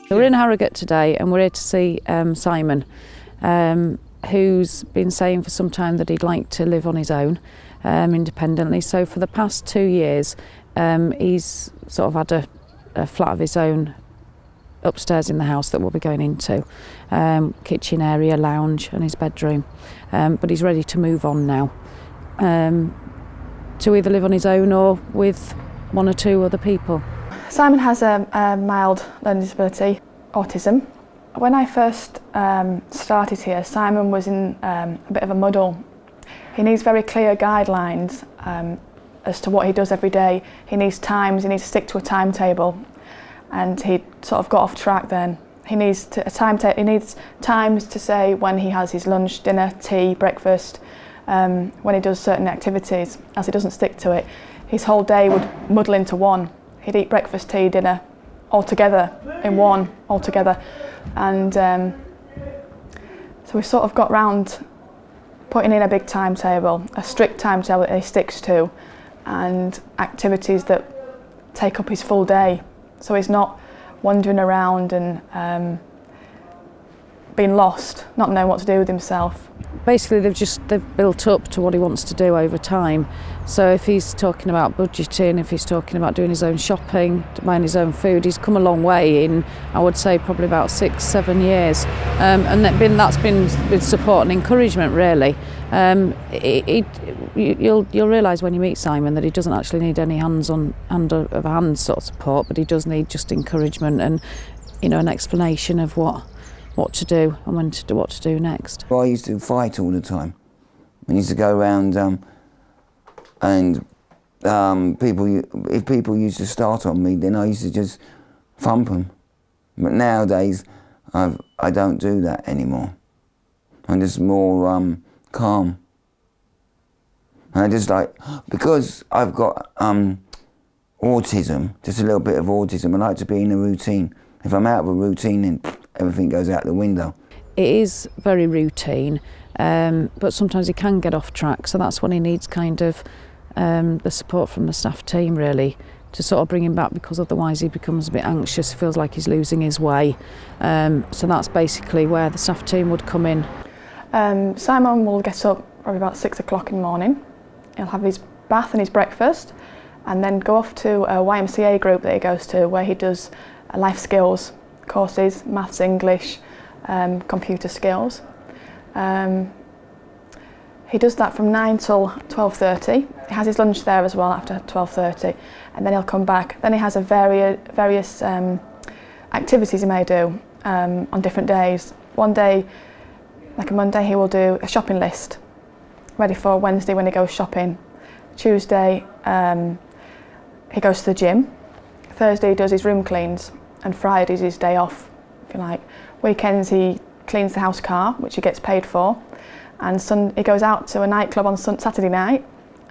We're in Harrogate today and we're here to see Simon, who's been saying for some time that he'd like to live on his own independently. So for the past 2 years he's sort of had a flat of his own upstairs in the house that we'll be going into, kitchen area, lounge and his bedroom, but he's ready to move on now, to either live on his own or with 1 or 2 other people. Simon has a mild learning disability, autism. When I first started here, Simon was in a bit of a muddle. He needs very clear guidelines as to what he does every day. He needs times, he needs to stick to a timetable, and he sort of got off track then. He needs he needs times to say when he has his lunch, dinner, tea, breakfast, when he does certain activities. As he doesn't stick to it, his whole day would muddle into one. He'd eat breakfast, tea, dinner, all together, in one, all together. And so we sort of got round putting in a big timetable, a strict timetable that he sticks to, and activities that take up his full day. So he's not wandering around and being lost, not knowing what to do with himself. Basically they've built up to what he wants to do over time. So if he's talking about budgeting, if he's talking about doing his own shopping, buying his own food, he's come a long way in, I would say, probably about 6-7 years. And that's been with support and encouragement, really. You'll realise when you meet Simon that he doesn't actually need any hands of hand sort of support, but he does need just encouragement and, you know, an explanation of what to do and what to do next. Well, I used to fight all the time. I used to go around and if people used to start on me, then I used to just thump them. But nowadays, I don't do that anymore. I'm just more calm. And I just because I've got autism, just a little bit of autism, I like to be in a routine. If I'm out of a routine, then everything goes out the window. It is very routine, but sometimes he can get off track, so that's when he needs kind of the support from the staff team, really, to sort of bring him back, because otherwise he becomes a bit anxious, feels like he's losing his way. So that's basically where the staff team would come in. Simon will get up probably about 6 o'clock in the morning. He'll have his bath and his breakfast, and then go off to a YMCA group that he goes to, where he does life skills courses, maths, English, computer skills. He does that from 9 till 12:30. He has his lunch there as well after 12:30, and then he'll come back. Then he has various activities he may do on different days. One day, like a Monday, he will do a shopping list, ready for Wednesday when he goes shopping. Tuesday, he goes to the gym. Thursday, he does his room cleans, and Friday's his day off, if you like. Weekends, he cleans the house car, which he gets paid for, and he goes out to a nightclub on Saturday night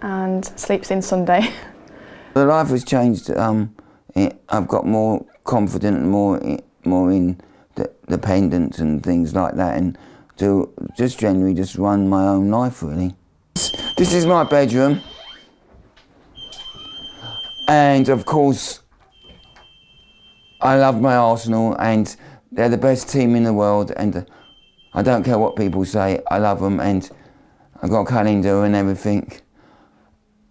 and sleeps in Sunday. The life has changed. I've got more confident and more independent and things like that, and to just generally just run my own life, really. This is my bedroom, and of course I love my Arsenal, and they're the best team in the world, and I don't care what people say, I love them, and I've got a calendar and everything,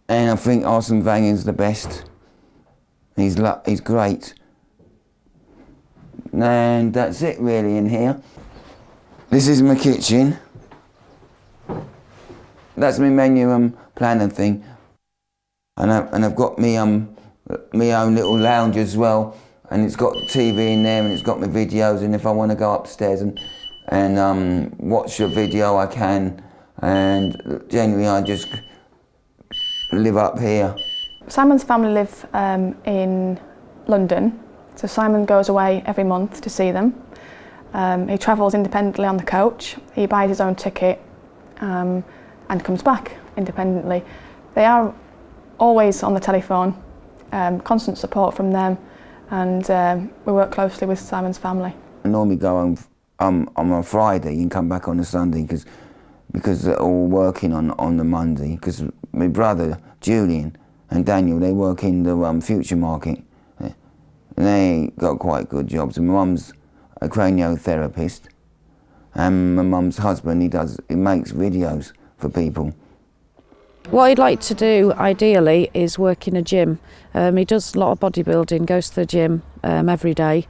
and I think Arsene Wenger's the best. He's great. And that's it really in here. This is my kitchen. That's my menu planner thing, and I've got me own little lounge as well. And it's got TV in there, and it's got my videos, and if I want to go upstairs and watch a video, I can. And generally I just live up here. Simon's family live in London, so Simon goes away every month to see them. He travels independently on the coach, he buys his own ticket and comes back independently. They are always on the telephone, constant support from them, and we work closely with Simon's family. I normally go home on a Friday and come back on a Sunday because they're all working on the Monday, because my brother Julian and Daniel, they work in the Future Market They got quite good jobs. My mum's a craniotherapist, and my mum's husband, he makes videos for people. What he'd like to do, ideally, is work in a gym. He does a lot of bodybuilding, goes to the gym every day.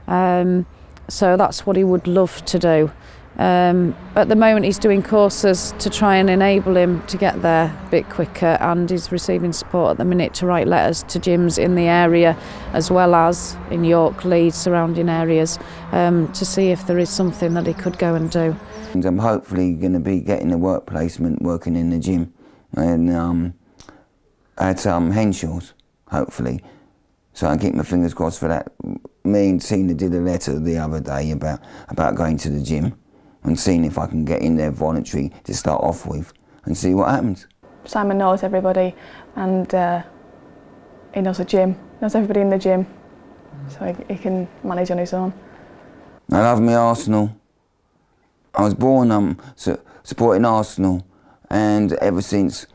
So that's what he would love to do. At the moment he's doing courses to try and enable him to get there a bit quicker, and he's receiving support at the minute to write letters to gyms in the area as well as in York, Leeds, surrounding areas, to see if there is something that he could go and do. And I'm hopefully going to be getting a work placement working in the gym and at Henshaw's, hopefully. So I keep my fingers crossed for that. Me and Tina did a letter the other day about going to the gym and seeing if I can get in there voluntary to start off with and see what happens. Simon knows everybody, and he knows the gym, knows everybody in the gym, so he can manage on his own. I love my Arsenal. I was born supporting Arsenal, and ever since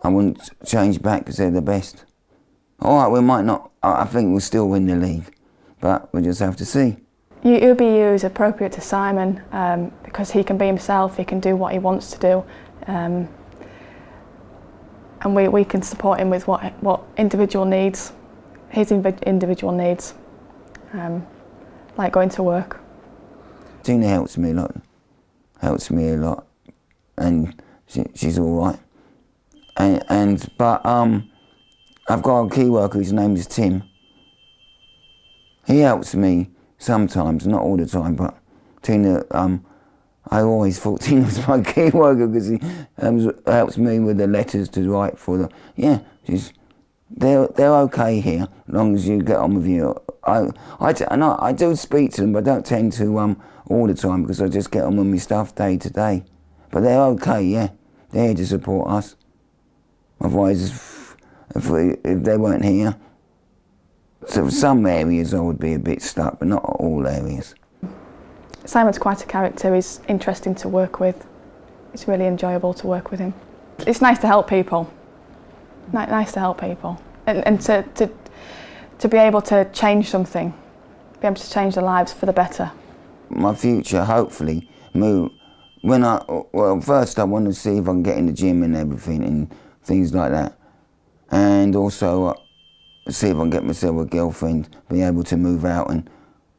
I wouldn't change back because they're the best. All right, we might not, I think we'll still win the league, but we'll just have to see. UBU is appropriate to Simon because he can be himself, he can do what he wants to do, and we can support him with what individual needs, his individual needs, like going to work. Tina helps me a lot, and she's all right. But I've got a key worker, his name is Tim. He helps me sometimes, not all the time, but Tina, I always thought Tina was my key worker because he helps me with the letters to write for them. Yeah, they're okay here, as long as you get on with you. I do speak to them, but I don't tend to all the time because I just get on with my stuff day to day. But they're okay, yeah. They're here to support us. Otherwise, if they weren't here, so some areas I would be a bit stuck, but not all areas. Simon's quite a character. He's interesting to work with. It's really enjoyable to work with him. It's nice to help people. Nice to help people, and to be able to change something, be able to change their lives for the better. My future, hopefully, first I want to see if I can get in the gym and everything and things like that, and also see if I can get myself a girlfriend, be able to move out and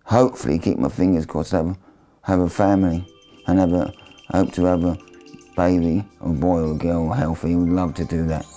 hopefully keep my fingers crossed, have a family and hope to have a baby, a boy or a girl, healthy. I would love to do that.